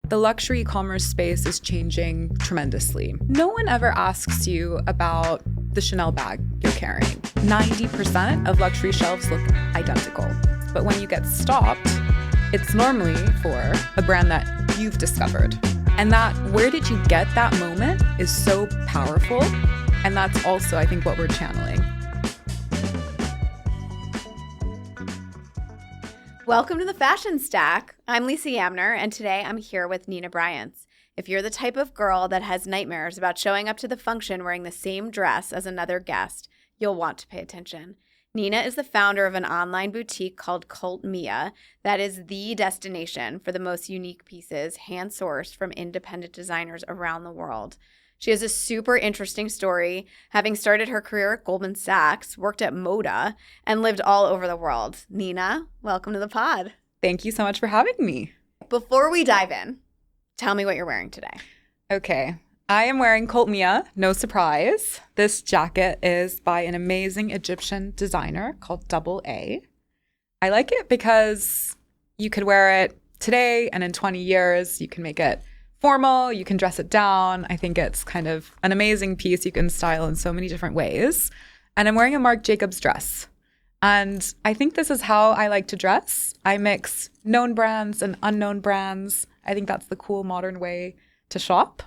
the luxury e-commerce space is changing tremendously. No one ever asks you about the Chanel bag you're carrying. 90% of luxury shelves look identical. But when you get stopped, it's normally for a brand that you've discovered. And that where did you get that moment is so powerful. And that's also, I think, what we're channeling. Welcome to the Fashion Stack. I'm Lisa Yamner, and today I'm here with Nina Briance. If you're the type of girl that has nightmares about showing up to the function wearing the same dress as another guest, you'll want to pay attention. Nina is the founder of an online boutique called Cult Mia that is the destination for the most unique pieces hand-sourced from independent designers around the world. She has a super interesting story, having started her career at Goldman Sachs, worked at Moda, and lived all over the world. Nina, welcome to the pod. Thank you so much for having me. Before we dive in, tell me what you're wearing today. Okay, I am wearing Cult Mia, no surprise. This jacket is by an amazing Egyptian designer called Double A. I like it because you could wear it today and in 20 years, you can make it formal, you can dress it down. I think it's kind of an amazing piece you can style in so many different ways. And I'm wearing a Marc Jacobs dress. And I think this is how I like to dress. I mix known brands and unknown brands. I think that's the cool modern way to shop.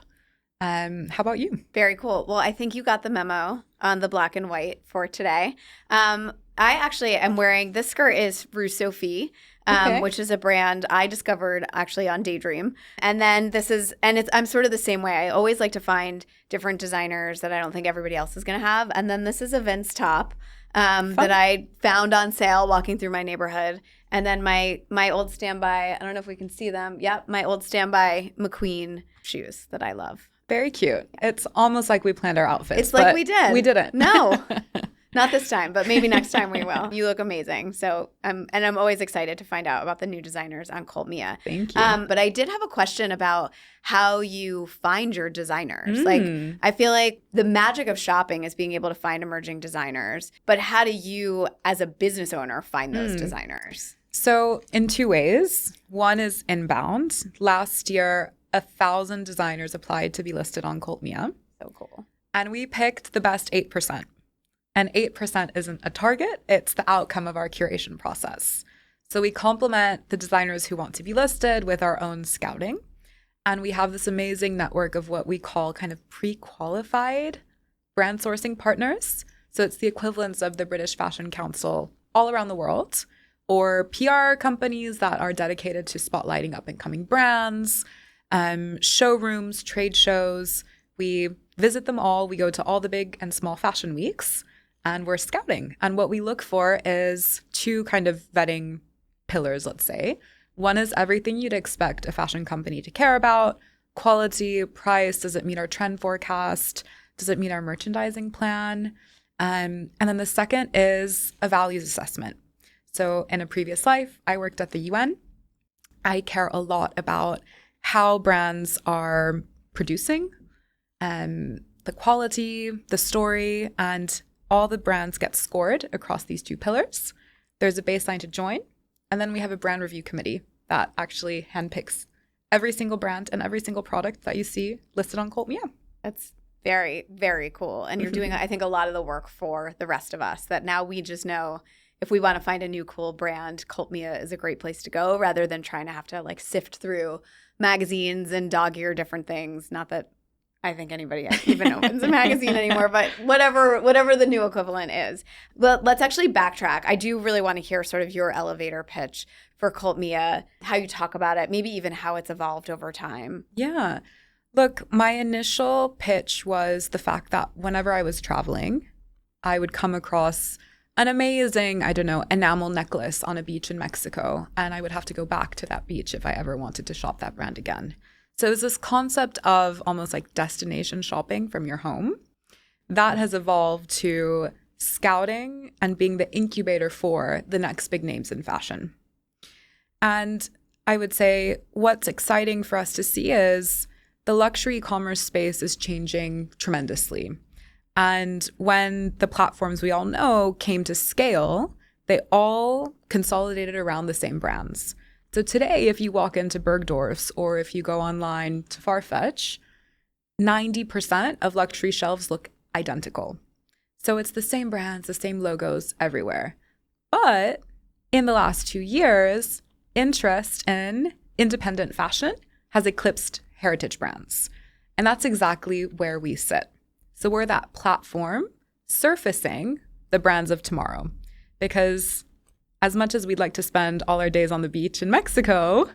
How about you? Very cool. Well, I think you got the memo on the black and white for today. I actually am wearing, this skirt is Rue Sophie. Which is a brand I discovered actually on Daydream. And then I'm sort of the same way. I always like to find different designers that I don't think everybody else is going to have. And then this is a Vince top that I found on sale walking through my neighborhood. And then my old standby, I don't know if we can see them. Yep, my old standby McQueen shoes that I love. Very cute. It's almost like we planned our outfits. It's like we did. We didn't. No. Not this time, but maybe next time we will. You look amazing. So I'm always excited to find out about the new designers on Cult Mia. Thank you. But I did have a question about how you find your designers. Like, I feel like the magic of shopping is being able to find emerging designers. But how do you, as a business owner, find those designers? So in two ways. One is inbound. Last year, 1,000 designers applied to be listed on Cult Mia. So cool. And we picked the best 8%. And 8% isn't a target, it's the outcome of our curation process. So we complement the designers who want to be listed with our own scouting. And we have this amazing network of what we call kind of pre-qualified brand sourcing partners. So it's the equivalents of the British Fashion Council all around the world, or PR companies that are dedicated to spotlighting up-and-coming brands, showrooms, trade shows. We visit them all. We go to all the big and small fashion weeks. And we're scouting. And what we look for is two kind of vetting pillars, let's say. One is everything you'd expect a fashion company to care about: quality, price, does it meet our trend forecast? Does it meet our merchandising plan? And then the second is a values assessment. So in a previous life, I worked at the UN. I care a lot about how brands are producing, the quality, the story, and all the brands get scored across these two pillars. There's a baseline to join, and then we have a brand review committee that actually handpicks every single brand and every single product that you see listed on Cult Mia. That's very, very cool. And you're doing, I think, a lot of the work for the rest of us, that now we just know if we want to find a new cool brand, Cult Mia is a great place to go, rather than trying to have to like sift through magazines and dog-ear different things. Not that I think anybody even opens a magazine anymore, but whatever the new equivalent is. But let's actually backtrack. I do really want to hear sort of your elevator pitch for Cult Mia, how you talk about it, maybe even how it's evolved over time. Yeah. Look, my initial pitch was the fact that whenever I was traveling, I would come across an amazing, enamel necklace on a beach in Mexico, and I would have to go back to that beach if I ever wanted to shop that brand again. So it's this concept of almost like destination shopping from your home that has evolved to scouting and being the incubator for the next big names in fashion. And I would say what's exciting for us to see is the luxury e-commerce space is changing tremendously. And when the platforms we all know came to scale, they all consolidated around the same brands. So today, if you walk into Bergdorf's or if you go online to Farfetch, 90% of luxury shelves look identical. So it's the same brands, the same logos everywhere. But in the last 2 years, interest in independent fashion has eclipsed heritage brands. And that's exactly where we sit. So we're that platform surfacing the brands of tomorrow. Because as much as we'd like to spend all our days on the beach in Mexico,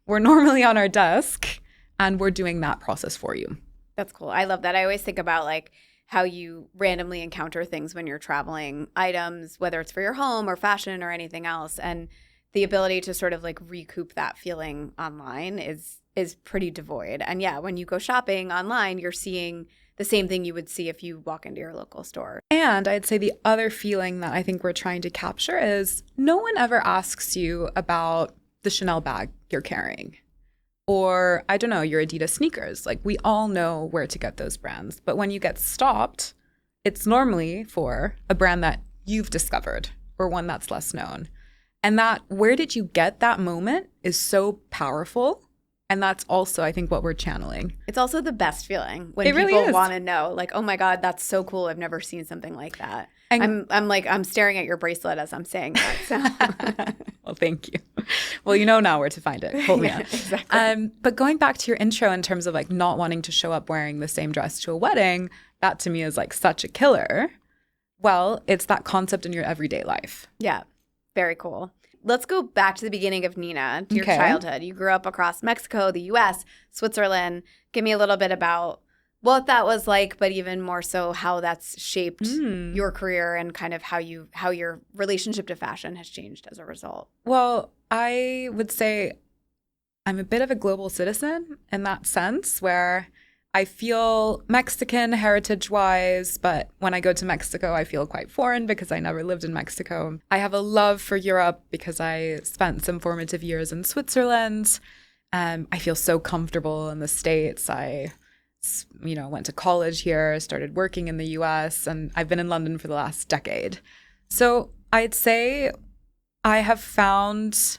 we're normally on our desk and we're doing that process for you. That's cool. I love that. I always think about like how you randomly encounter things when you're traveling, items, whether it's for your home or fashion or anything else. And the ability to sort of like recoup that feeling online is pretty devoid. And yeah, when you go shopping online, you're seeing the same thing you would see if you walk into your local store. And I'd say the other feeling that I think we're trying to capture is no one ever asks you about the Chanel bag you're carrying. Or, I don't know, your Adidas sneakers. Like, we all know where to get those brands. But when you get stopped, it's normally for a brand that you've discovered or one that's less known. And that, where did you get that moment is so powerful. And that's also, I think, what we're channeling. It's also the best feeling when really people want to know, like, oh my God, that's so cool. I've never seen something like that. And I'm staring at your bracelet as I'm saying that. So. Well, thank you. Well, you know now where to find it. Hold me up. Exactly. But going back to your intro in terms of like not wanting to show up wearing the same dress to a wedding, that to me is like such a killer. Well, it's that concept in your everyday life. Yeah. Very cool. Let's go back to the beginning of Nina, to your childhood. You grew up across Mexico, the U.S., Switzerland. Give me a little bit about what that was like, but even more so how that's shaped your career and kind of how your relationship to fashion has changed as a result. Well, I would say I'm a bit of a global citizen in that sense where I feel Mexican heritage-wise, but when I go to Mexico, I feel quite foreign because I never lived in Mexico. I have a love for Europe because I spent some formative years in Switzerland. I feel so comfortable in the States. I went to college here, started working in the US, and I've been in London for the last decade. So I'd say I have found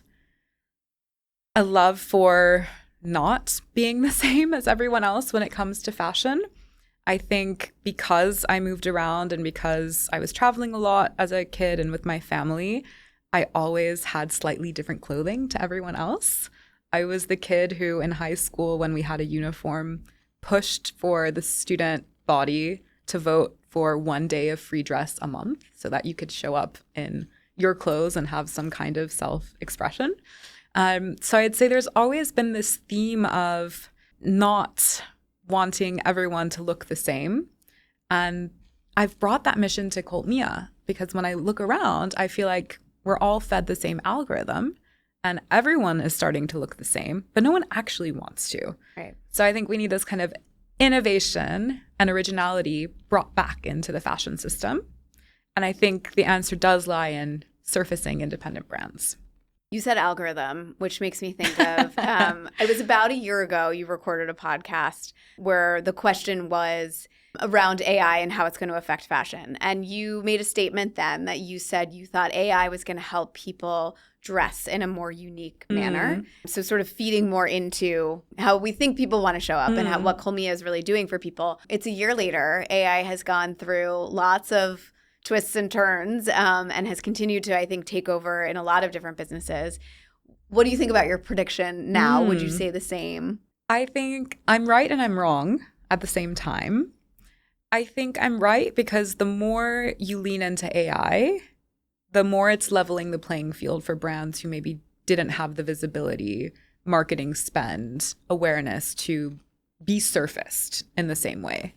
a love for not being the same as everyone else when it comes to fashion. I think because I moved around and because I was traveling a lot as a kid and with my family, I always had slightly different clothing to everyone else. I was the kid who in high school, when we had a uniform, pushed for the student body to vote for 1 day of free dress a month so that you could show up in your clothes and have some kind of self-expression. So I'd say there's always been this theme of not wanting everyone to look the same. And I've brought that mission to Cult Mia because when I look around, I feel like we're all fed the same algorithm and everyone is starting to look the same, but no one actually wants to. Right. So I think we need this kind of innovation and originality brought back into the fashion system. And I think the answer does lie in surfacing independent brands. You said algorithm, which makes me think of, it was about a year ago you recorded a podcast where the question was around AI and how it's going to affect fashion. And you made a statement then that you said you thought AI was going to help people dress in a more unique manner. So sort of feeding more into how we think people want to show up and what Cult Mia is really doing for people. It's a year later. AI has gone through lots of twists and turns and has continued to, I think, take over in a lot of different businesses. What do you think about your prediction now? Would you say the same? I think I'm right and I'm wrong at the same time. I think I'm right because the more you lean into AI, the more it's leveling the playing field for brands who maybe didn't have the visibility, marketing spend, awareness to be surfaced in the same way.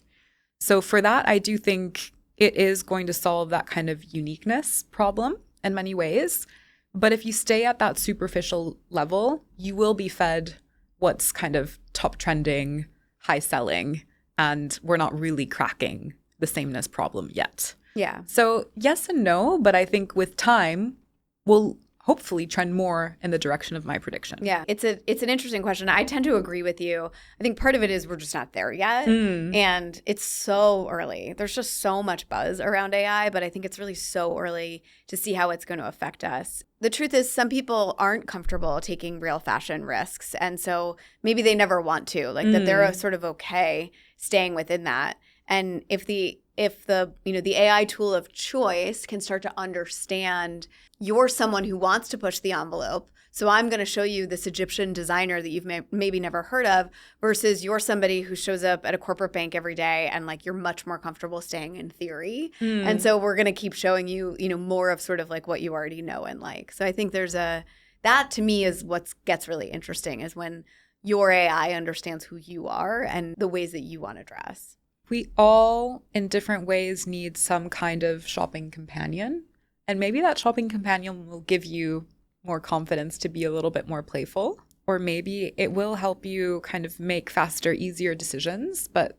So for that, I do think it is going to solve that kind of uniqueness problem in many ways. But if you stay at that superficial level, you will be fed what's kind of top trending, high selling, and we're not really cracking the sameness problem yet. Yeah. So yes and no, but I think with time, we'll hopefully trend more in the direction of my prediction. Yeah, it's an interesting question. I tend to agree with you. I think part of it is we're just not there yet. And it's so early. There's just so much buzz around AI, but I think it's really so early to see how it's going to affect us. The truth is some people aren't comfortable taking real fashion risks. And so maybe they never want to, like that they're sort of okay staying within that. And if the AI tool of choice can start to understand you're someone who wants to push the envelope, so I'm going to show you this Egyptian designer that you've maybe never heard of, versus you're somebody who shows up at a corporate bank every day and like you're much more comfortable staying in theory. And so we're going to keep showing you, more of sort of like what you already know and like. So I think that to me is what gets really interesting, is when your AI understands who you are and the ways that you want to dress. We all, in different ways, need some kind of shopping companion. And maybe that shopping companion will give you more confidence to be a little bit more playful. Or maybe it will help you kind of make faster, easier decisions. But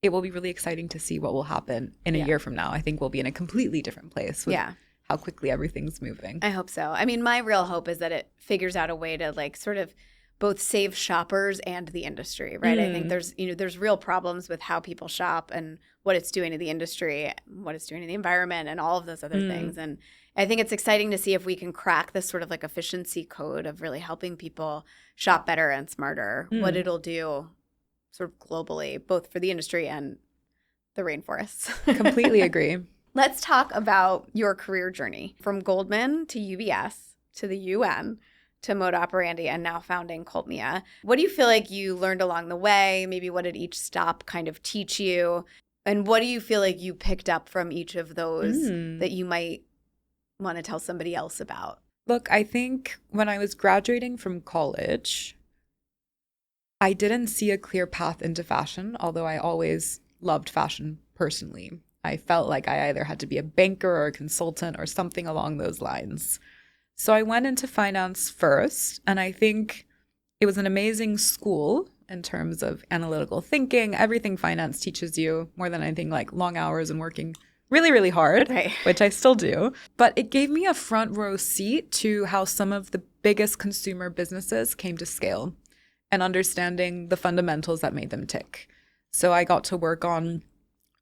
it will be really exciting to see what will happen in a year from now. I think we'll be in a completely different place with how quickly everything's moving. I hope so. I mean, my real hope is that it figures out a way to like sort of both save shoppers and the industry, right? I think there's real problems with how people shop and what it's doing to the industry, what it's doing to the environment, and all of those other things. And I think it's exciting to see if we can crack this sort of like efficiency code of really helping people shop better and smarter, what it'll do sort of globally, both for the industry and the rainforests. Completely agree. Let's talk about your career journey from Goldman to UBS to the UN to Moda Operandi and now founding Cult Mia. What do you feel like you learned along the way? Maybe what did each stop kind of teach you? And what do you feel like you picked up from each of those that you might want to tell somebody else about? Look, I think when I was graduating from college, I didn't see a clear path into fashion, although I always loved fashion personally. I felt like I either had to be a banker or a consultant or something along those lines. So I went into finance first, and I think it was an amazing school in terms of analytical thinking. Everything finance teaches you, more than anything, like long hours and working really, really hard, right, which I still do. But it gave me a front row seat to how some of the biggest consumer businesses came to scale and understanding the fundamentals that made them tick. So I got to work on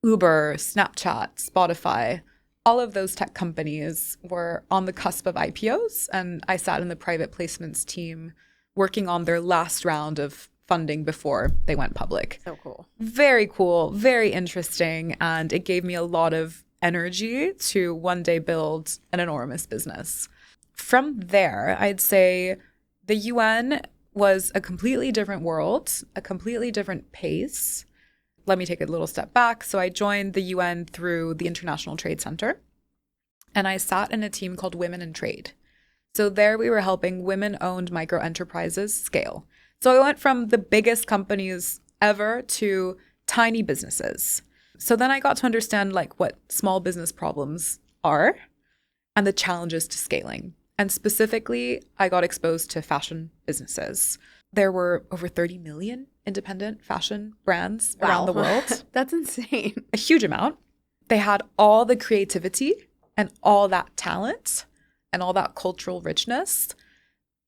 Uber, Snapchat, Spotify. All of those tech companies were on the cusp of IPOs, and I sat in the private placements team working on their last round of funding before they went public. So cool. Very cool, very interesting, and it gave me a lot of energy to one day build an enormous business. From there, I'd say the UN was a completely different world, a completely different pace. Let me take a little step back. So I joined the UN through the International Trade Center, and I sat in a team called Women in Trade. So there we were helping women-owned micro-enterprises scale. So I went from the biggest companies ever to tiny businesses. So then I got to understand like what small business problems are and the challenges to scaling. And specifically, I got exposed to fashion businesses. There were over 30 million independent fashion brands around the world. That's insane. A huge amount. They had all the creativity and all that talent and all that cultural richness,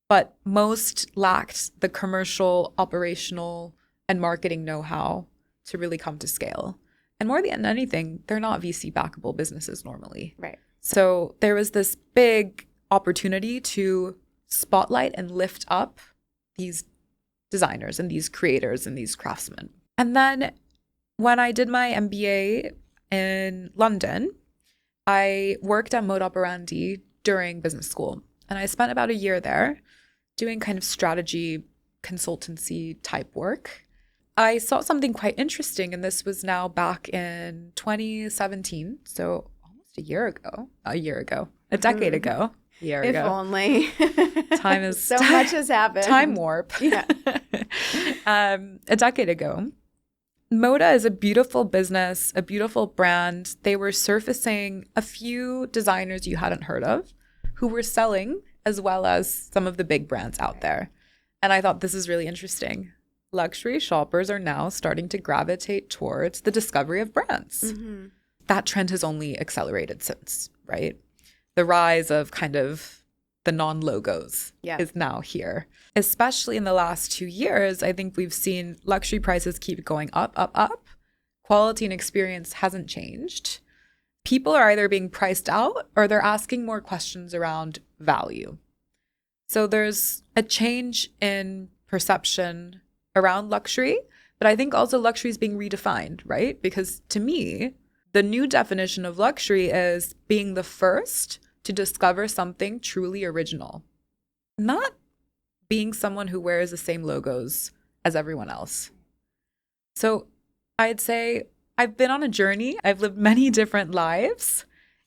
but most lacked the commercial, operational, and marketing know-how to really come to scale. And more than anything, they're not VC backable businesses normally. Right. So there was this big opportunity to spotlight and lift up these designers and these creators and these craftsmen. And then when I did my MBA in London, I worked at Moda Operandi during business school. And I spent about a year there doing kind of strategy consultancy type work. I saw something quite interesting, and this was now back in 2017. So almost a decade ago. If only. Time is so much has happened. Time warp. Yeah. A decade ago. Moda is a beautiful business, a beautiful brand. They were surfacing a few designers you hadn't heard of who were selling as well as some of the big brands out there. And I thought this is really interesting. Luxury shoppers are now starting to gravitate towards the discovery of brands. Mm-hmm. That trend has only accelerated since, right? The rise of kind of the non-logos is now here. Especially in the last 2 years, I think we've seen luxury prices keep going up, up, up. Quality and experience hasn't changed. People are either being priced out or they're asking more questions around value. So there's a change in perception around luxury, but I think also luxury is being redefined, right? Because to me, the new definition of luxury is being the first to discover something truly original, not being someone who wears the same logos as everyone else. So I'd say I've been on a journey. I've lived many different lives.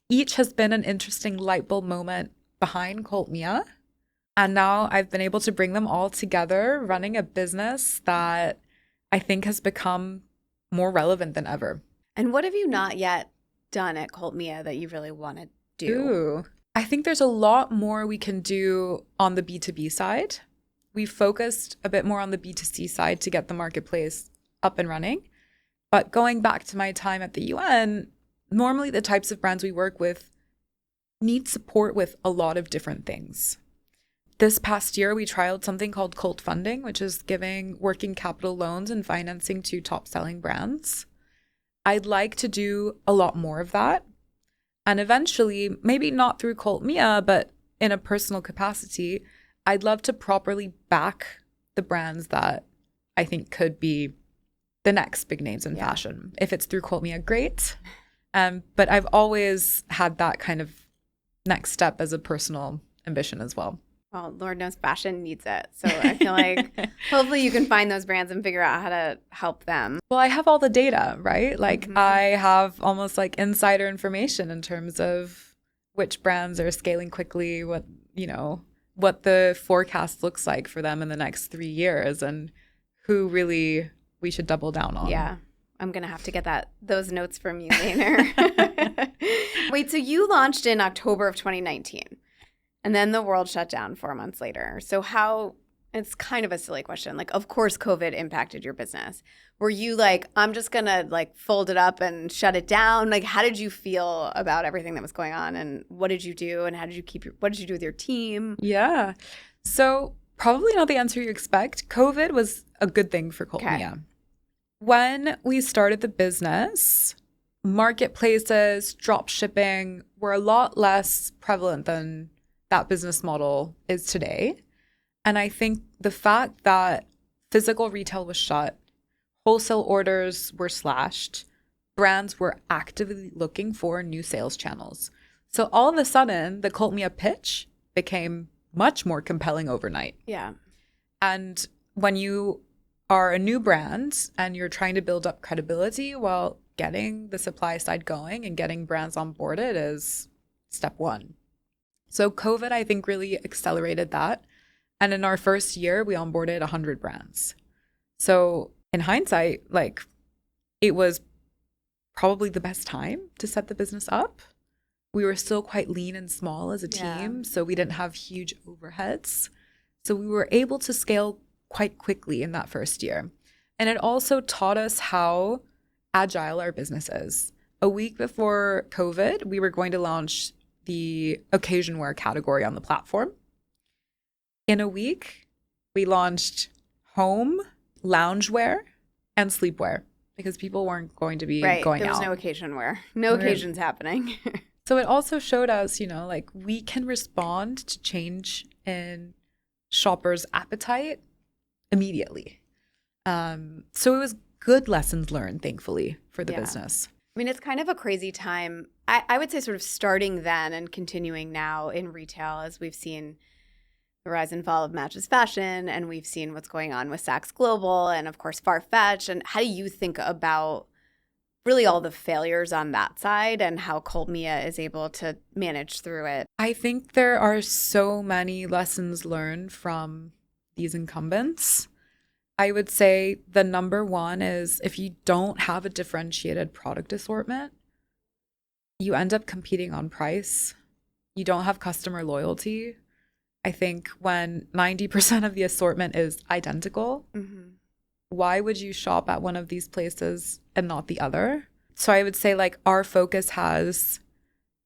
Each has been an interesting light bulb moment behind Cult Mia. And now I've been able to bring them all together, running a business that I think has become more relevant than ever. And what have you not yet done at Cult Mia that you really want to do? Ooh, I think there's a lot more we can do on the B2B side. We focused a bit more on the B2C side to get the marketplace up and running. But going back to my time at the UN, normally the types of brands we work with need support with a lot of different things. This past year, we trialed something called Cult Funding, which is giving working capital loans and financing to top-selling brands. I'd like to do a lot more of that. And eventually, maybe not through Cult Mia, but in a personal capacity, I'd love to properly back the brands that I think could be the next big names in fashion. If it's through Cult Mia, great. But I've always had that kind of next step as a personal ambition as well. Well, Lord knows fashion needs it. So I feel like hopefully you can find those brands and figure out how to help them. Well, I have all the data, right? Like I have almost like insider information in terms of which brands are scaling quickly, what the forecast looks like for them in the next 3 years and who really we should double down on. Yeah. I'm going to have to get those notes from you later. Wait, so you launched in October of 2019. And then the world shut down 4 months later. So it's kind of a silly question. Like, of course, COVID impacted your business. Were you like, I'm just going to like fold it up and shut it down? Like, how did you feel about everything that was going on? And what did you do? And what did you do with your team? Yeah. So probably not the answer you expect. COVID was a good thing for Cult Mia. When we started the business, marketplaces, drop shipping were a lot less prevalent than that business model is today. And I think the fact that physical retail was shut, wholesale orders were slashed, brands were actively looking for new sales channels. So all of a sudden, the Cult Mia pitch became much more compelling overnight. Yeah. And when you are a new brand and you're trying to build up credibility, well, getting the supply side going and getting brands onboarded is step one. So COVID, I think, really accelerated that. And in our first year, we onboarded 100 brands. So in hindsight, like it was probably the best time to set the business up. We were still quite lean and small as a team, so we didn't have huge overheads. So we were able to scale quite quickly in that first year. And it also taught us how agile our business is. A week before COVID, we were going to launch the occasion wear category on the platform. In a week, we launched home, loungewear, and sleepwear because people weren't going to be going out. There was no occasion wear. No occasions happening. So it also showed us, like we can respond to change in shoppers' appetite immediately. So it was good lessons learned, thankfully, for the business. I mean, it's kind of a crazy time. I would say sort of starting then and continuing now in retail as we've seen the rise and fall of Matches Fashion and we've seen what's going on with Sachs Global and, of course, Farfetch. And how do you think about really all the failures on that side and how Cult Mia is able to manage through it? I think there are so many lessons learned from these incumbents. I would say the number one is if you don't have a differentiated product assortment, you end up competing on price. You don't have customer loyalty. I think when 90% of the assortment is identical, why would you shop at one of these places and not the other? So I would say like our focus has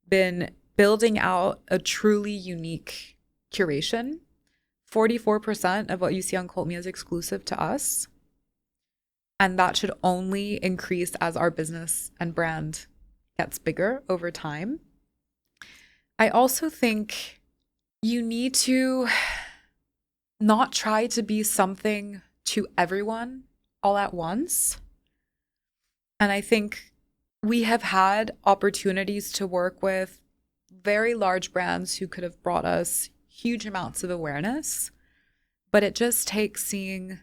been building out a truly unique curation. 44% of what you see on Cult Me is exclusive to us. And that should only increase as our business and brand gets bigger over time. I also think you need to not try to be something to everyone all at once. And I think we have had opportunities to work with very large brands who could have brought us huge amounts of awareness, but it just takes seeing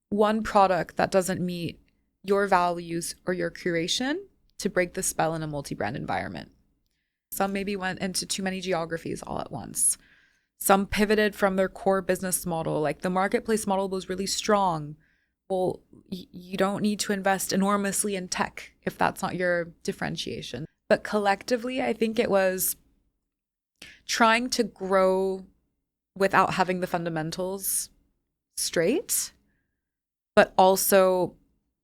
one product that doesn't meet your values or your curation to break the spell in a multi-brand environment. Some maybe went into too many geographies all at once. Some pivoted from their core business model, like the marketplace model was really strong. Well, you don't need to invest enormously in tech if that's not your differentiation. But collectively, I think it was trying to grow without having the fundamentals straight, but also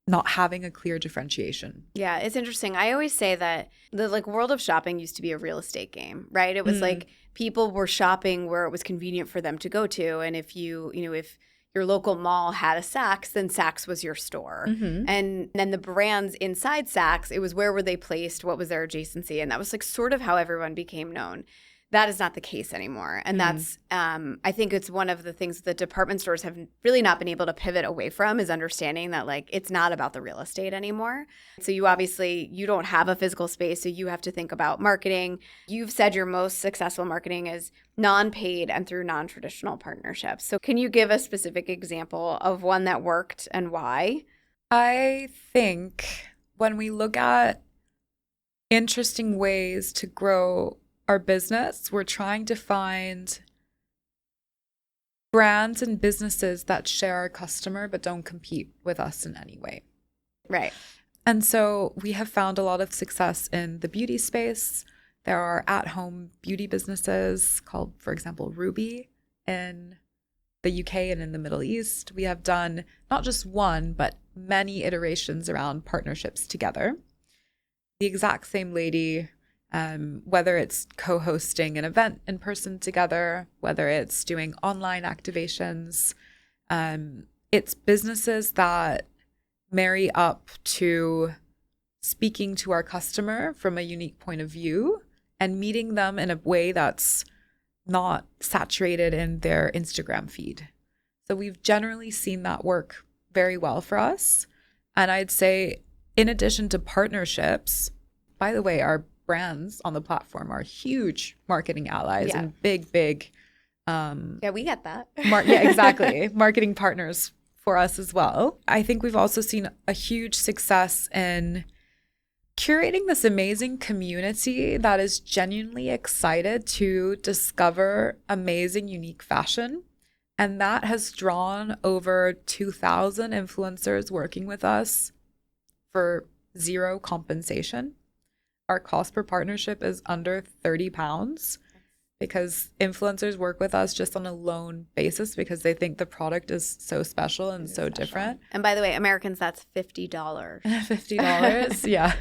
not having a clear differentiation. Yeah, it's interesting. I always say that the world of shopping used to be a real estate game, right? It was like people were shopping where it was convenient for them to go to. And if if your local mall had a Saks, then Saks was your store. And then the brands inside Saks, it was where were they placed? What was their adjacency? And that was sort of how everyone became known. That is not the case anymore. And that's, I think it's one of the things that department stores have really not been able to pivot away from is understanding that it's not about the real estate anymore. So you don't have a physical space, so you have to think about marketing. You've said your most successful marketing is non-paid and through non-traditional partnerships. So can you give a specific example of one that worked and why? I think when we look at interesting ways to grow our business, we're trying to find brands and businesses that share our customer but don't compete with us in any way. Right. And so we have found a lot of success in the beauty space. There are at-home beauty businesses called, for example, Ruby in the UK and in the Middle East. We have done not just one, but many iterations around partnerships together. The exact same lady, whether it's co-hosting an event in person together, whether it's doing online activations, it's businesses that marry up to speaking to our customer from a unique point of view and meeting them in a way that's not saturated in their Instagram feed. So we've generally seen that work very well for us. And I'd say in addition to partnerships, by the way, our brands on the platform are huge marketing allies and big yeah, we get that. Exactly. Marketing partners for us as well. I think we've also seen a huge success in curating this amazing community that is genuinely excited to discover amazing, unique fashion. And that has drawn over 2,000 influencers working with us for zero compensation. Our cost per partnership is under £30 because influencers work with us just on a loan basis because they think the product is so special and so different. And by the way, Americans, that's $50. $50, yeah,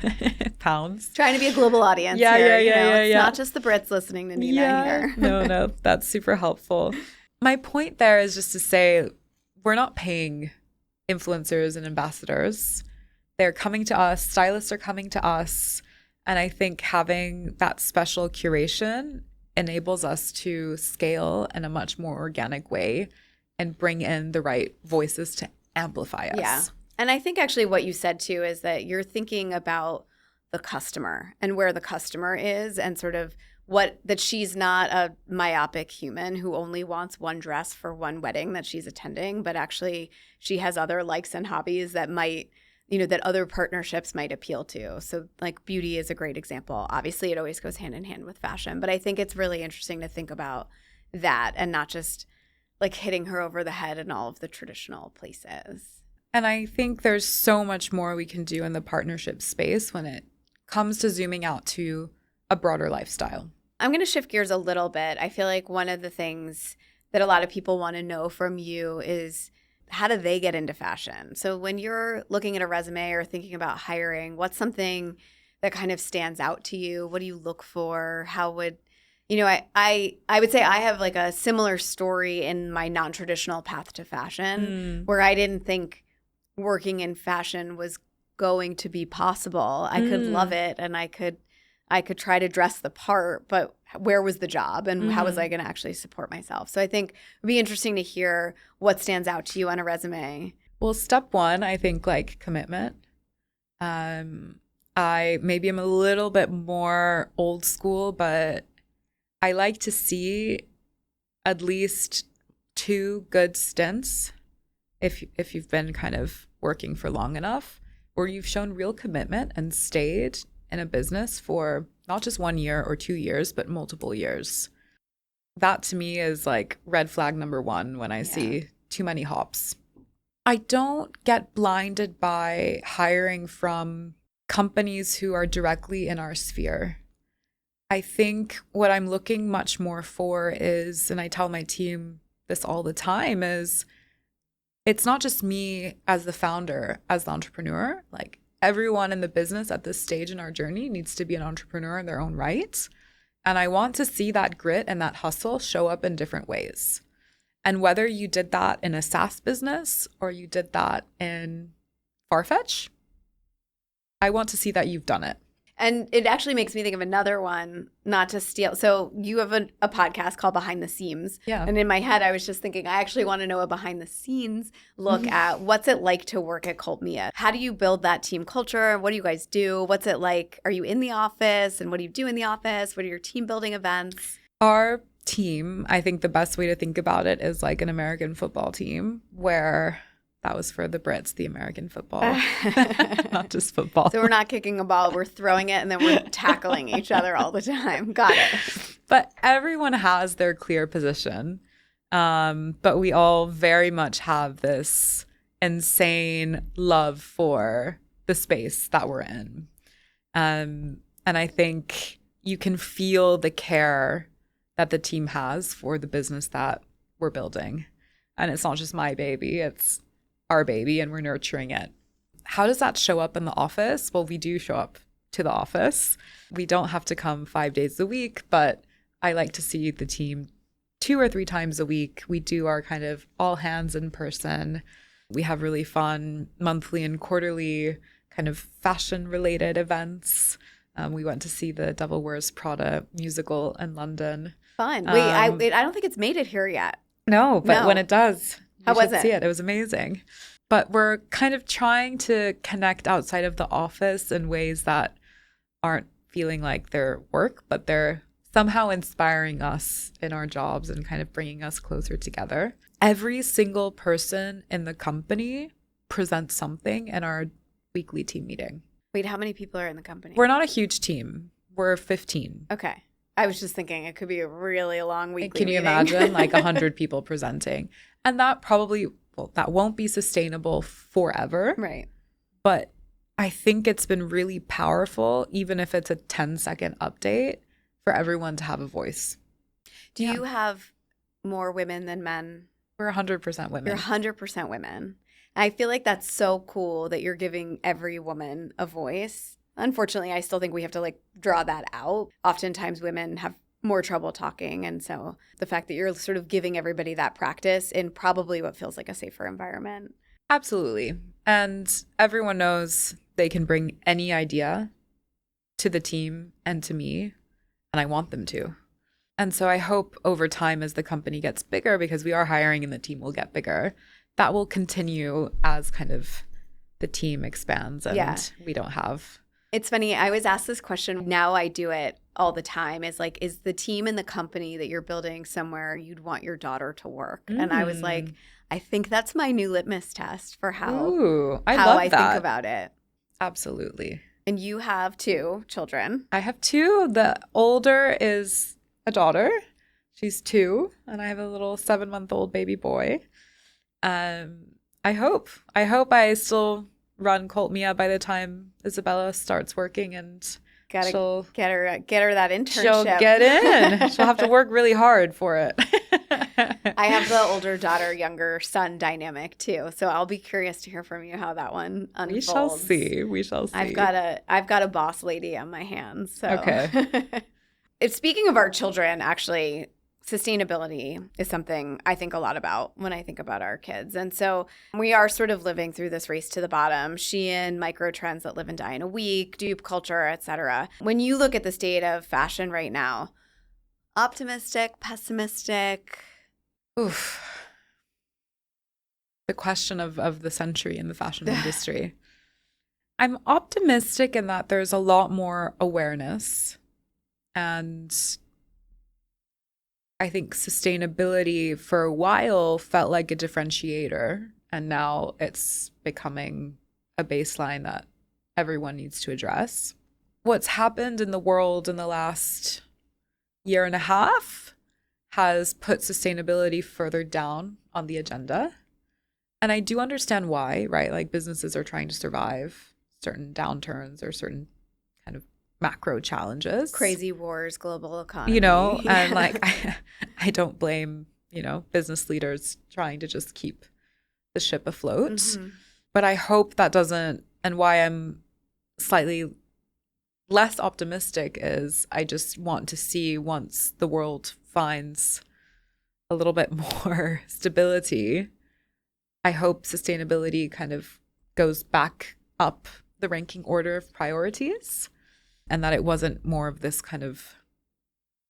pounds. Trying to be a global audience here. It's not just the Brits listening to Nina here. No, that's super helpful. My point there is just to say we're not paying influencers and ambassadors. They're coming to us. Stylists are coming to us. And I think having that special curation enables us to scale in a much more organic way and bring in the right voices to amplify us. Yeah. And I think actually what you said too is that you're thinking about the customer and where the customer is and sort of that she's not a myopic human who only wants one dress for one wedding that she's attending, but actually she has other likes and hobbies that might that other partnerships might appeal to. So beauty is a great example. Obviously, it always goes hand in hand with fashion. But I think it's really interesting to think about that and not just hitting her over the head in all of the traditional places. And I think there's so much more we can do in the partnership space when it comes to zooming out to a broader lifestyle. I'm going to shift gears a little bit. I feel like one of the things that a lot of people want to know from you is how do they get into fashion? So when you're looking at a resume or thinking about hiring, what's something that kind of stands out to you? What do you look for? How would I would say I have like a similar story in my non-traditional path to fashion where I didn't think working in fashion was going to be possible. I could love it and I could try to dress the part, but where was the job and how was I going to actually support myself? So I think it would be interesting to hear what stands out to you on a resume. Well, step one, I think like commitment. I maybe am a little bit more old school, but I like to see at least 2 good stints if you've been kind of working for long enough where you've shown real commitment and stayed in a business for not just 1 year or 2 years, but multiple years. That to me is like red flag number 1 when I see too many hops. I don't get blinded by hiring from companies who are directly in our sphere. I think what I'm looking much more for is, and I tell my team this all the time, is it's not just me as the founder, as the entrepreneur. Like everyone in the business at this stage in our journey needs to be an entrepreneur in their own right. And I want to see that grit and that hustle show up in different ways. And whether you did that in a SaaS business or you did that in Farfetch, I want to see that you've done it. And it actually makes me think of another one, not to steal. So you have a podcast called Behind the Seams. Yeah. And in my head, I was just thinking, I actually want to know a behind the scenes look at what's it like to work at Cult Mia. How do you build that team culture? What do you guys do? What's it like? Are you in the office? And what do you do in the office? What are your team building events? Our team, I think the best way to think about it is like an American football team where that was for the Brits, the American football, not just football. So we're not kicking a ball, we're throwing it and then we're tackling each other all the time. Got it. But everyone has their clear position. But we all very much have this insane love for the space that we're in. And I think you can feel the care that the team has for the business that we're building. And it's not just my baby, it's our baby and we're nurturing it. How does that show up in the office? Well, we do show up to the office. We don't have to come 5 days a week, but I like to see the team 2 or 3 times a week. We do our kind of all hands in person. We have really fun monthly and quarterly kind of fashion related events. We went to see the Devil Wears Prada musical in London. Fun. Wait, I don't think it's made it here yet. No, but when it does, how was it? See it. It was amazing. But we're kind of trying to connect outside of the office in ways that aren't feeling like they're work, but they're somehow inspiring us in our jobs and kind of bringing us closer together. Every single person in the company presents something in our weekly team meeting. Wait, how many people are in the company? We're not a huge team. We're 15. Okay. I was just thinking it could be a really long weekly Can you imagine like 100 people presenting? And that probably, well, that won't be sustainable forever. Right. But I think it's been really powerful, even if it's a 10-second update, for everyone to have a voice. Do you have more women than men? We're 100% women. You're 100% women. I feel like that's so cool that you're giving every woman a voice. Unfortunately, I still think we have to like draw that out. Oftentimes women have more trouble talking. And so the fact that you're sort of giving everybody that practice in probably what feels like a safer environment. Absolutely. And everyone knows they can bring any idea to the team and to me, and I want them to. And so I hope over time as the company gets bigger, because we are hiring and the team will get bigger, that will continue as kind of the team expands and we don't have... It's funny. I always ask this question. Now I do it all the time. Is like, is the team in the company that you're building somewhere you'd want your daughter to work? And I was like, I think that's my new litmus test for how I think about it. Absolutely. And you have 2 children. I have 2. The older is a daughter. She's 2. And I have a little 7-month-old baby boy. I hope I still run Cult Mia by the time Isabella starts working, and she'll get her that internship. She'll get in. She'll have to work really hard for it. I have the older daughter, younger son dynamic too, so I'll be curious to hear from you how that one unfolds. We shall see. I've got a boss lady on my hands. So. Okay. Speaking of our children, actually, sustainability is something I think a lot about when I think about our kids. And so we are sort of living through this race to the bottom, Shein, micro trends that live and die in a week, dupe culture, etc. When you look at the state of fashion right now, optimistic, pessimistic? Oof. The question of the century in the fashion industry. I'm optimistic in that there's a lot more awareness, and I think sustainability for a while felt like a differentiator, and now it's becoming a baseline that everyone needs to address. What's happened in the world in the last year and a half has put sustainability further down on the agenda. And I do understand why, right? Like businesses are trying to survive certain downturns or certain kind of macro challenges. Crazy wars, global economy. You know, and like I don't blame, business leaders trying to just keep the ship afloat. Mm-hmm. But I hope that doesn't, and why I'm slightly less optimistic is I just want to see once the world finds a little bit more stability, I hope sustainability kind of goes back up the ranking order of priorities, and that it wasn't more of this kind of,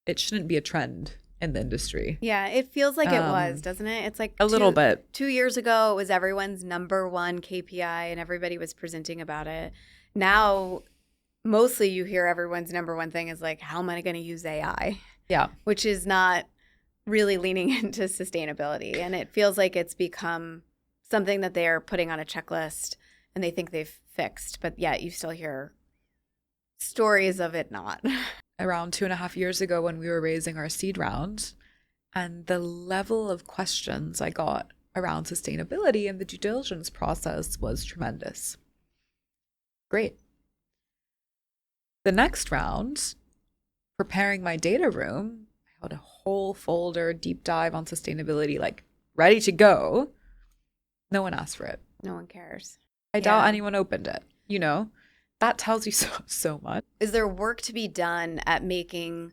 it shouldn't be a trend in the industry. Yeah, it feels like it was, doesn't it? It's like a little bit. 2 years ago, it was everyone's number one KPI and everybody was presenting about it. Now, mostly you hear everyone's number one thing is like, how am I going to use AI? Yeah. Which is not really leaning into sustainability. And it feels like it's become something that they are putting on a checklist and they think they've fixed. But yet you still hear stories of it not. Around 2.5 years ago when we were raising our seed round, and the level of questions I got around sustainability and the due diligence process was tremendous. Great. The next round, preparing my data room, I had a whole folder, deep dive on sustainability, like ready to go. No one asked for it. No one cares. I doubt anyone opened it, That tells you so much. Is there work to be done at making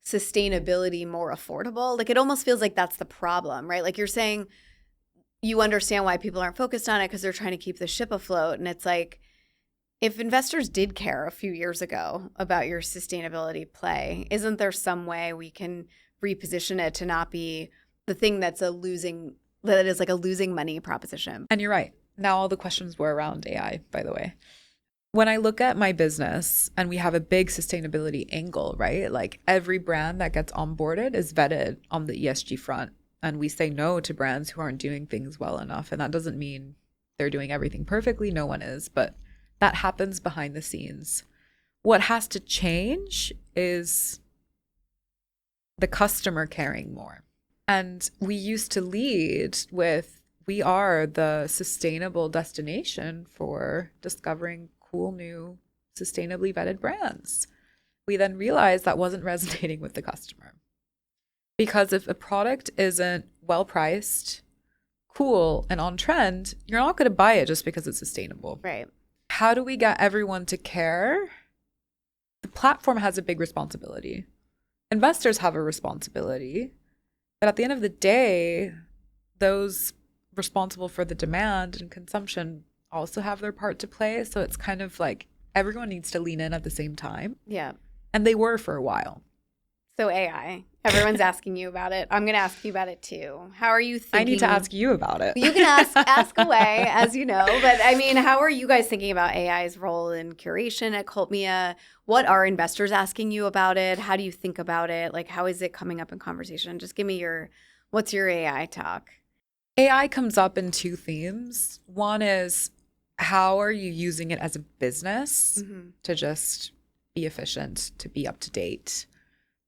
sustainability more affordable? Like, it almost feels like that's the problem, right? Like you're saying you understand why people aren't focused on it because they're trying to keep the ship afloat. And it's like, if investors did care a few years ago about your sustainability play, isn't there some way we can reposition it to not be the thing that is like a losing money proposition? And you're right. Now all the questions were around AI, by the way. When I look at my business and we have a big sustainability angle, right? Like every brand that gets onboarded is vetted on the ESG front. And we say no to brands who aren't doing things well enough. And that doesn't mean they're doing everything perfectly. No one is. But that happens behind the scenes. What has to change is the customer caring more. And we used to lead with, we are the sustainable destination for discovering cool, new, sustainably vetted brands. We then realized that wasn't resonating with the customer. Because if a product isn't well priced, cool, and on trend, you're not going to buy it just because it's sustainable. Right. How do we get everyone to care? The platform has a big responsibility. Investors have a responsibility. But at the end of the day, those responsible for the demand and consumption also have their part to play. So it's kind of like everyone needs to lean in at the same time. Yeah. And they were for a while. So AI, everyone's asking you about it. I'm going to ask you about it too. How are you thinking? I need to ask you about it. You can ask away, as you know. But I mean, how are you guys thinking about AI's role in curation at Cultmia? What are investors asking you about it? How do you think about it? Like, how is it coming up in conversation? Just give me what's your AI talk? AI comes up in two themes. One is, how are you using it as a business to just be efficient, to be up to date,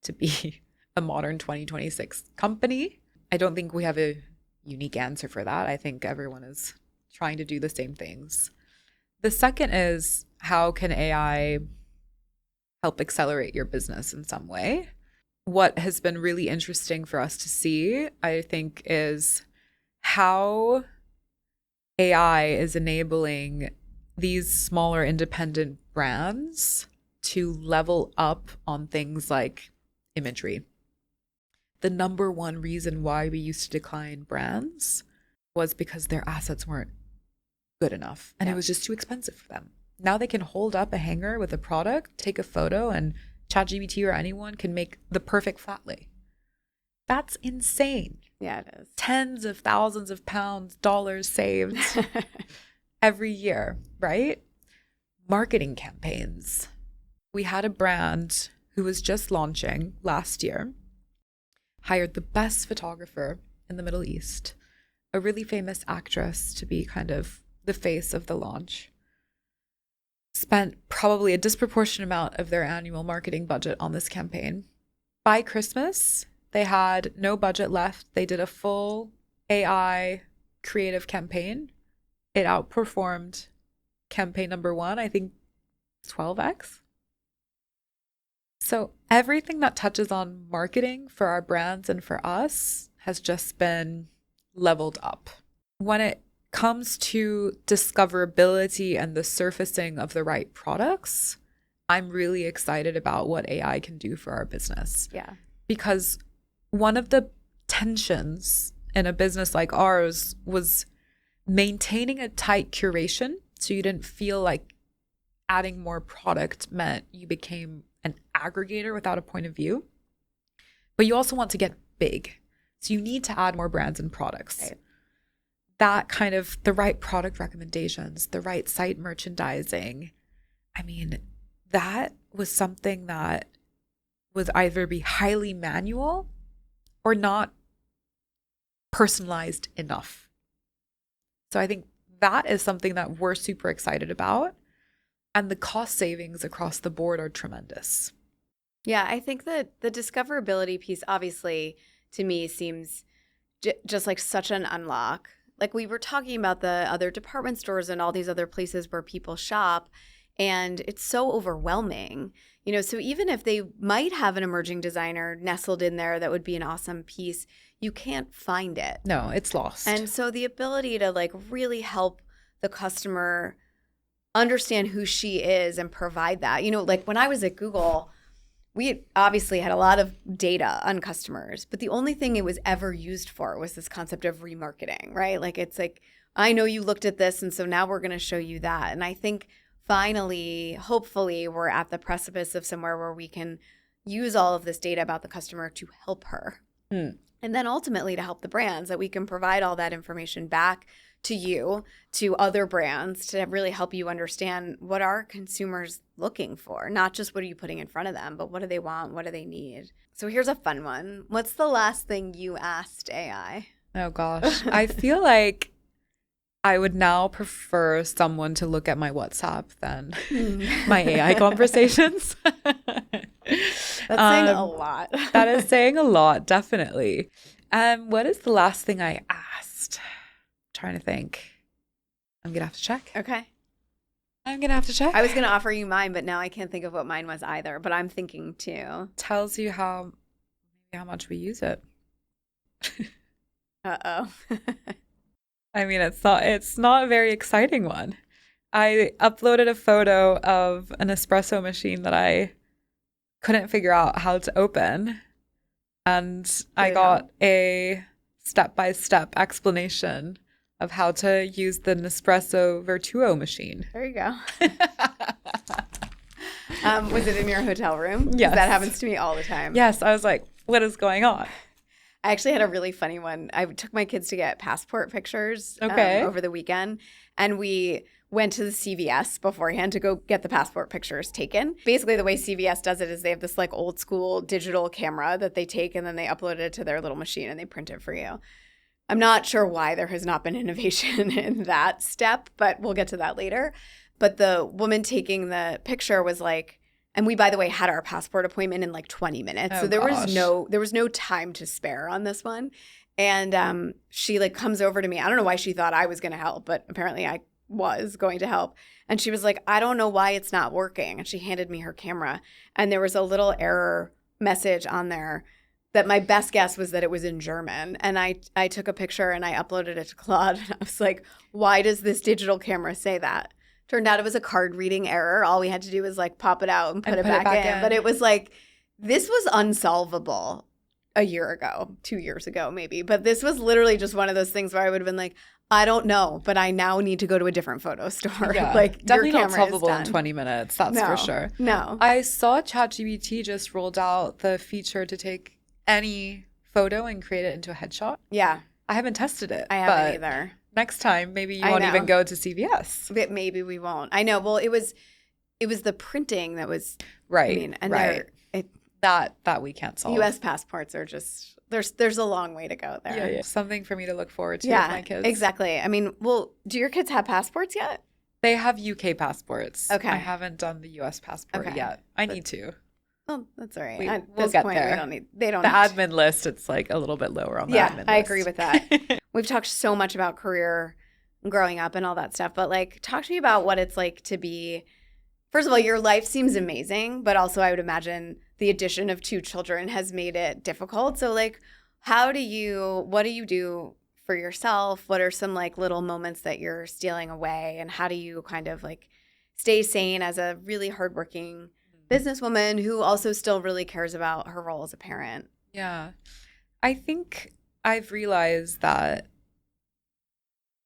to be a modern 2026 company? I don't think we have a unique answer for that. I think everyone is trying to do the same things. The second is, how can AI help accelerate your business in some way? What has been really interesting for us to see, I think, is how AI is enabling these smaller independent brands to level up on things like imagery. The number one reason why we used to decline brands was because their assets weren't good enough and it was just too expensive for them. Now they can hold up a hanger with a product, take a photo, and ChatGPT or anyone can make the perfect flat lay. That's insane. Yeah, it is. Tens of thousands of pounds, dollars saved every year, right? Marketing campaigns. We had a brand who was just launching last year, hired the best photographer in the Middle East, a really famous actress to be kind of the face of the launch, spent probably a disproportionate amount of their annual marketing budget on this campaign. By Christmas, they had no budget left. They did a full AI creative campaign. It outperformed campaign number one, I think 12x. So everything that touches on marketing for our brands and for us has just been leveled up. When it comes to discoverability and the surfacing of the right products, I'm really excited about what AI can do for our business. Yeah. Because one of the tensions in a business like ours was maintaining a tight curation so you didn't feel like adding more product meant you became an aggregator without a point of view. But you also want to get big. So you need to add more brands and products. Right. That kind of the right product recommendations, the right site merchandising. I mean, that was something that would either be highly manual or not personalized enough. So I think that is something that we're super excited about. And the cost savings across the board are tremendous. Yeah, I think that the discoverability piece, obviously, to me seems just like such an unlock. Like we were talking about the other department stores and all these other places where people shop, and it's so overwhelming. So even if they might have an emerging designer nestled in there that would be an awesome piece, you can't find it. No, it's lost. And so the ability to like really help the customer understand who she is and provide that. Like when I was at Google, we obviously had a lot of data on customers, but the only thing it was ever used for was this concept of remarketing, right? Like it's like, I know you looked at this, and so now we're going to show you that. And I think finally, hopefully, we're at the precipice of somewhere where we can use all of this data about the customer to help her. And then ultimately to help the brands, that we can provide all that information back to you, to other brands, to really help you understand what are consumers looking for, not just what are you putting in front of them, but what do they want, what do they need. So here's a fun one. What's the last thing you asked AI? Oh gosh, I feel like I would now prefer someone to look at my WhatsApp than my AI conversations. That's saying a lot. That is saying a lot, definitely. What is the last thing I asked? Trying to think. I'm going to have to check. Okay. I'm going to have to check. I was going to offer you mine, but now I can't think of what mine was either, but I'm thinking too. Tells you how much we use it. Uh-oh. I mean, it's not a very exciting one. I uploaded a photo of an espresso machine that I couldn't figure out how to open. And I got a step-by-step explanation of how to use the Nespresso Vertuo machine. There you go. Was it in your hotel room? Yes. That happens to me all the time. Yes. I was like, what is going on? I actually had a really funny one. I took my kids to get passport pictures over the weekend, and we went to the CVS beforehand to go get the passport pictures taken. Basically, the way CVS does it is they have this like old school digital camera that they take, and then they upload it to their little machine and they print it for you. I'm not sure why there has not been innovation in that step, but we'll get to that later. But the woman taking the picture was like, and we, by the way, had our passport appointment in like 20 minutes. So there was no time to spare on this one. And she like comes over to me. I don't know why she thought I was going to help, but apparently I was going to help. And she was like, I don't know why it's not working. And she handed me her camera. And there was a little error message on there that my best guess was that it was in German. And I took a picture and I uploaded it to Claude. And I was like, why does this digital camera say that? Turned out it was a card reading error. All we had to do was like pop it out and put it back in. But it was like this was unsolvable a year ago, 2 years ago maybe. But this was literally just one of those things where I would have been like, I don't know, but I now need to go to a different photo store. Yeah, like, definitely your not camera is solvable in done. 20 minutes. That's for sure. No. I saw ChatGPT just rolled out the feature to take any photo and create it into a headshot. Yeah. I haven't tested it. I haven't either. Next time, maybe you won't even go to CVS. But maybe we won't. I know. Well, it was the printing that was right. I mean, and right. That we can't solve. U.S. passports are just there's a long way to go there. Yeah. Something for me to look forward to with my kids. Exactly. I mean, well, do your kids have passports yet? They have UK passports. Okay. I haven't done the U.S. passport yet. I need to. Well, that's all right. We'll get there. They don't. The admin list, it's like a little bit lower on the admin list. I agree with that. We've talked so much about career growing up and all that stuff, but like, talk to me about what it's like to be. First of all, your life seems amazing, but also I would imagine the addition of 2 children has made it difficult. So like, what do you do for yourself? What are some like little moments that you're stealing away? And how do you kind of like stay sane as a really hardworking businesswoman who also still really cares about her role as a parent? Yeah. I think I've realized that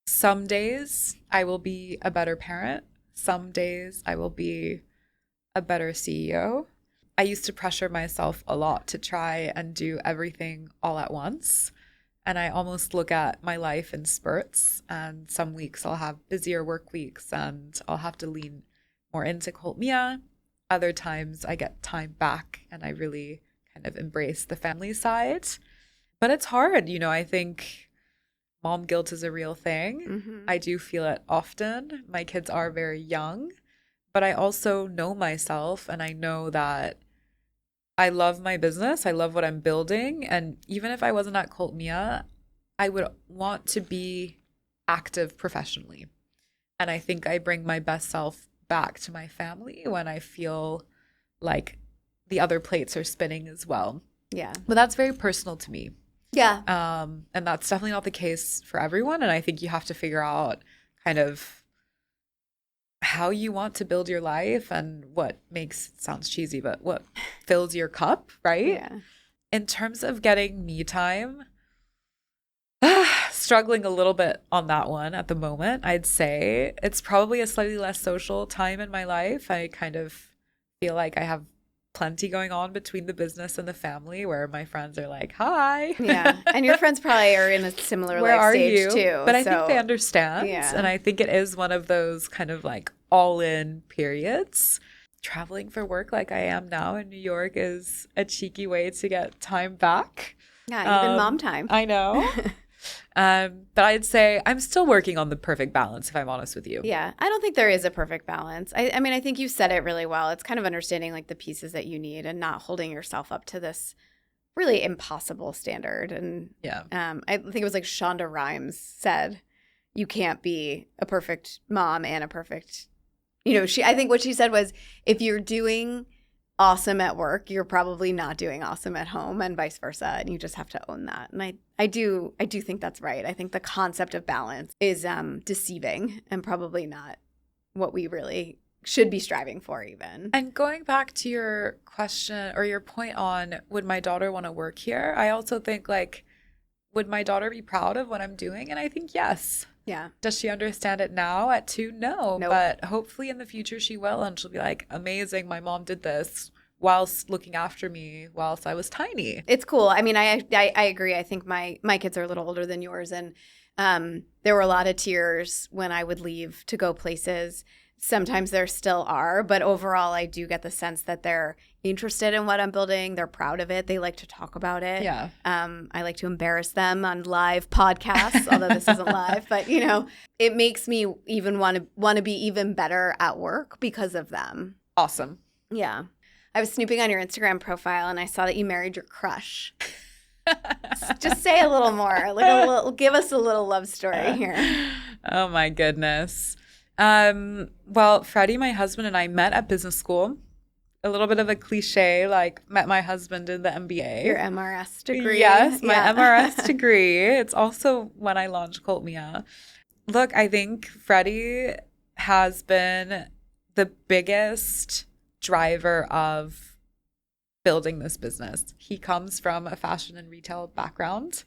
some days I will be a better parent. Some days I will be a better CEO. I used to pressure myself a lot to try and do everything all at once. And I almost look at my life in spurts. And some weeks I'll have busier work weeks and I'll have to lean more into Cult Mia. Other times I get time back and I really kind of embrace the family side. But it's hard. I think mom guilt is a real thing. Mm-hmm. I do feel it often. My kids are very young, but I also know myself and I know that I love my business. I love what I'm building. And even if I wasn't at Cult Mia, I would want to be active professionally. And I think I bring my best self back to my family when I feel like the other plates are spinning as well. Yeah. But that's very personal to me. Yeah. And that's definitely not the case for everyone. And I think you have to figure out kind of how you want to build your life and what makes, it sounds cheesy, but what fills your cup, right? Yeah. In terms of getting me time, struggling a little bit on that one at the moment. I'd say it's probably a slightly less social time in my life. I kind of feel like I have plenty going on between the business and the family where my friends are like, hi. Yeah. And your friends probably are in a similar Where life stage you? too. But I think they understand. Yeah. And I think it is one of those kind of like all-in periods. Traveling for work like I am now in New York is a cheeky way to get time back. Yeah, even mom time. I know. But I'd say I'm still working on the perfect balance, if I'm honest with you. Yeah, I don't think there is a perfect balance. I mean, I think you said it really well. It's kind of understanding like the pieces that you need and not holding yourself up to this really impossible standard. And yeah, I think it was like Shonda Rhimes said, you can't be a perfect mom and a perfect, I think what she said was, if you're doing awesome at work, you're probably not doing awesome at home and vice versa. And you just have to own that. And I do think that's right. I think the concept of balance is deceiving and probably not what we really should be striving for even. And going back to your question or your point on, would my daughter want to work here? I also think like, would my daughter be proud of what I'm doing? And I think yes. Yeah. Does she understand it now at 2? No. Nope. But hopefully in the future she will. And she'll be like, amazing, my mom did this whilst looking after me whilst I was tiny. It's cool. I mean, I agree. I think my kids are a little older than yours. And there were a lot of tears when I would leave to go places. Sometimes there still are. But overall, I do get the sense that they're interested in what I'm building. They're proud of it. They like to talk about it. Yeah. I like to embarrass them on live podcasts, although this isn't live. But, it makes me even want to be even better at work because of them. Awesome. Yeah. I was snooping on your Instagram profile and I saw that you married your crush. Just say a little more. Give us a little love story here. Oh, my goodness. Well, Freddie, my husband, and I met at business school. A little bit of a cliche, like met my husband in the MBA. Your MRS degree. Yes, my MRS degree. It's also when I launched Cult Mia. Look, I think Freddie has been the biggest driver of building this business. He comes from a fashion and retail background.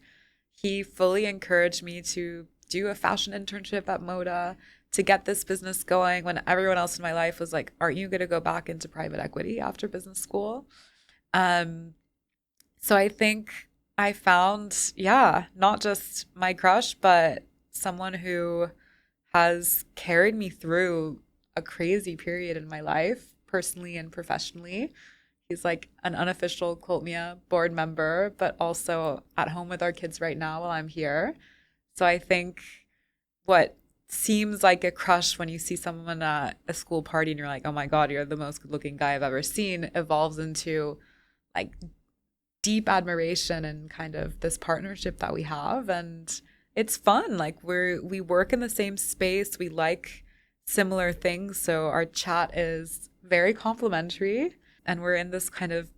He fully encouraged me to do a fashion internship at Moda to get this business going when everyone else in my life was like, aren't you going to go back into private equity after business school? So I think I found, not just my crush, but someone who has carried me through a crazy period in my life, personally and professionally. He's like an unofficial Coltmia board member, but also at home with our kids right now while I'm here. So I think what seems like a crush when you see someone at a school party and you're like, oh my God, you're the most good looking guy I've ever seen, evolves into like deep admiration and kind of this partnership that we have. And it's fun. Like we work in the same space. We like similar things. So our chat is very complimentary. And we're in this kind of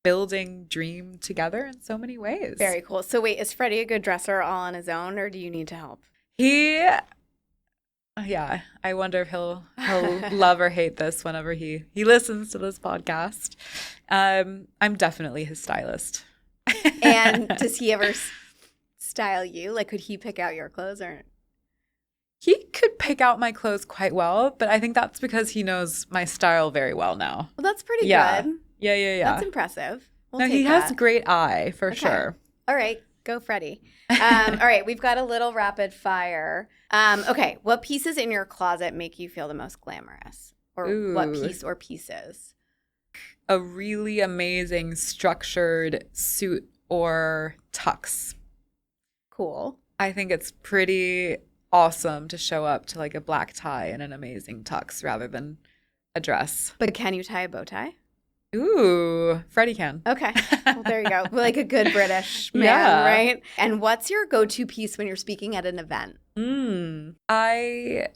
building dream together in so many ways. Very cool. So wait, is Freddie a good dresser all on his own, or do you need to help? I wonder if he'll love or hate this whenever he listens to this podcast. I'm definitely his stylist. And does he ever style you? Like, could he pick out your clothes or? He could pick out my clothes quite well, but I think that's because he knows my style very well now. Well, that's pretty good. Yeah. That's impressive. He has great eye for sure. All right. Go, Freddie. All right. We've got a little rapid fire. Okay. What pieces in your closet make you feel the most glamorous? Or what piece or pieces? A really amazing structured suit or tux. Cool. I think it's pretty awesome to show up to like a black tie and an amazing tux rather than a dress. But can you tie a bow tie? Ooh, Freddie can. Okay. Well, there you go. Like a good British man, right? And what's your go-to piece when you're speaking at an event? I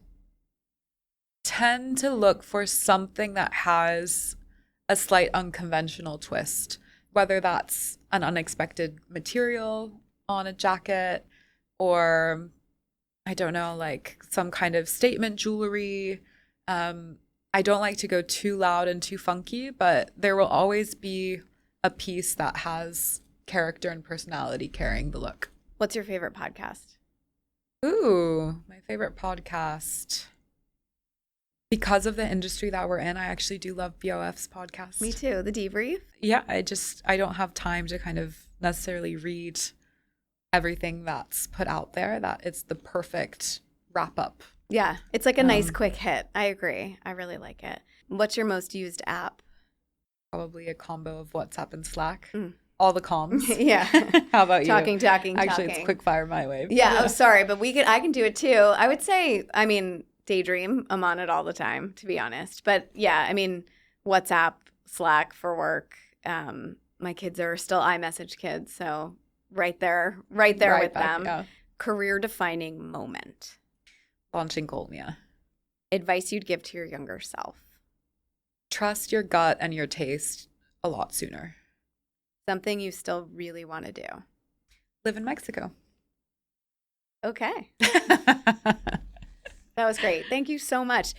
tend to look for something that has a slight unconventional twist, whether that's an unexpected material on a jacket or I don't know, like some kind of statement jewelry. I don't like to go too loud and too funky, but there will always be a piece that has character and personality carrying the look. What's your favorite podcast? Ooh, my favorite podcast. Because of the industry that we're in, I actually do love BOF's podcast. Me too. The Debrief. Yeah, I don't have time to kind of necessarily read everything that's put out there, that it's the perfect wrap up. Yeah, it's like a nice quick hit. I agree. I really like it. What's your most used app? Probably a combo of WhatsApp and Slack. All the comms. Yeah. How about you? Talking. Actually, it's quick fire my way. Yeah. Oh, sorry, but I can do it too. I would say, Daydream. I'm on it all the time, to be honest. But yeah, WhatsApp, Slack for work. My kids are still iMessage kids, so right there with back, them. Yeah. Career defining moment. Launching Goldman. Advice you'd give to your younger self. Trust your gut and your taste a lot sooner. Something you still really want to do. Live in Mexico. Okay. That was great. Thank you so much.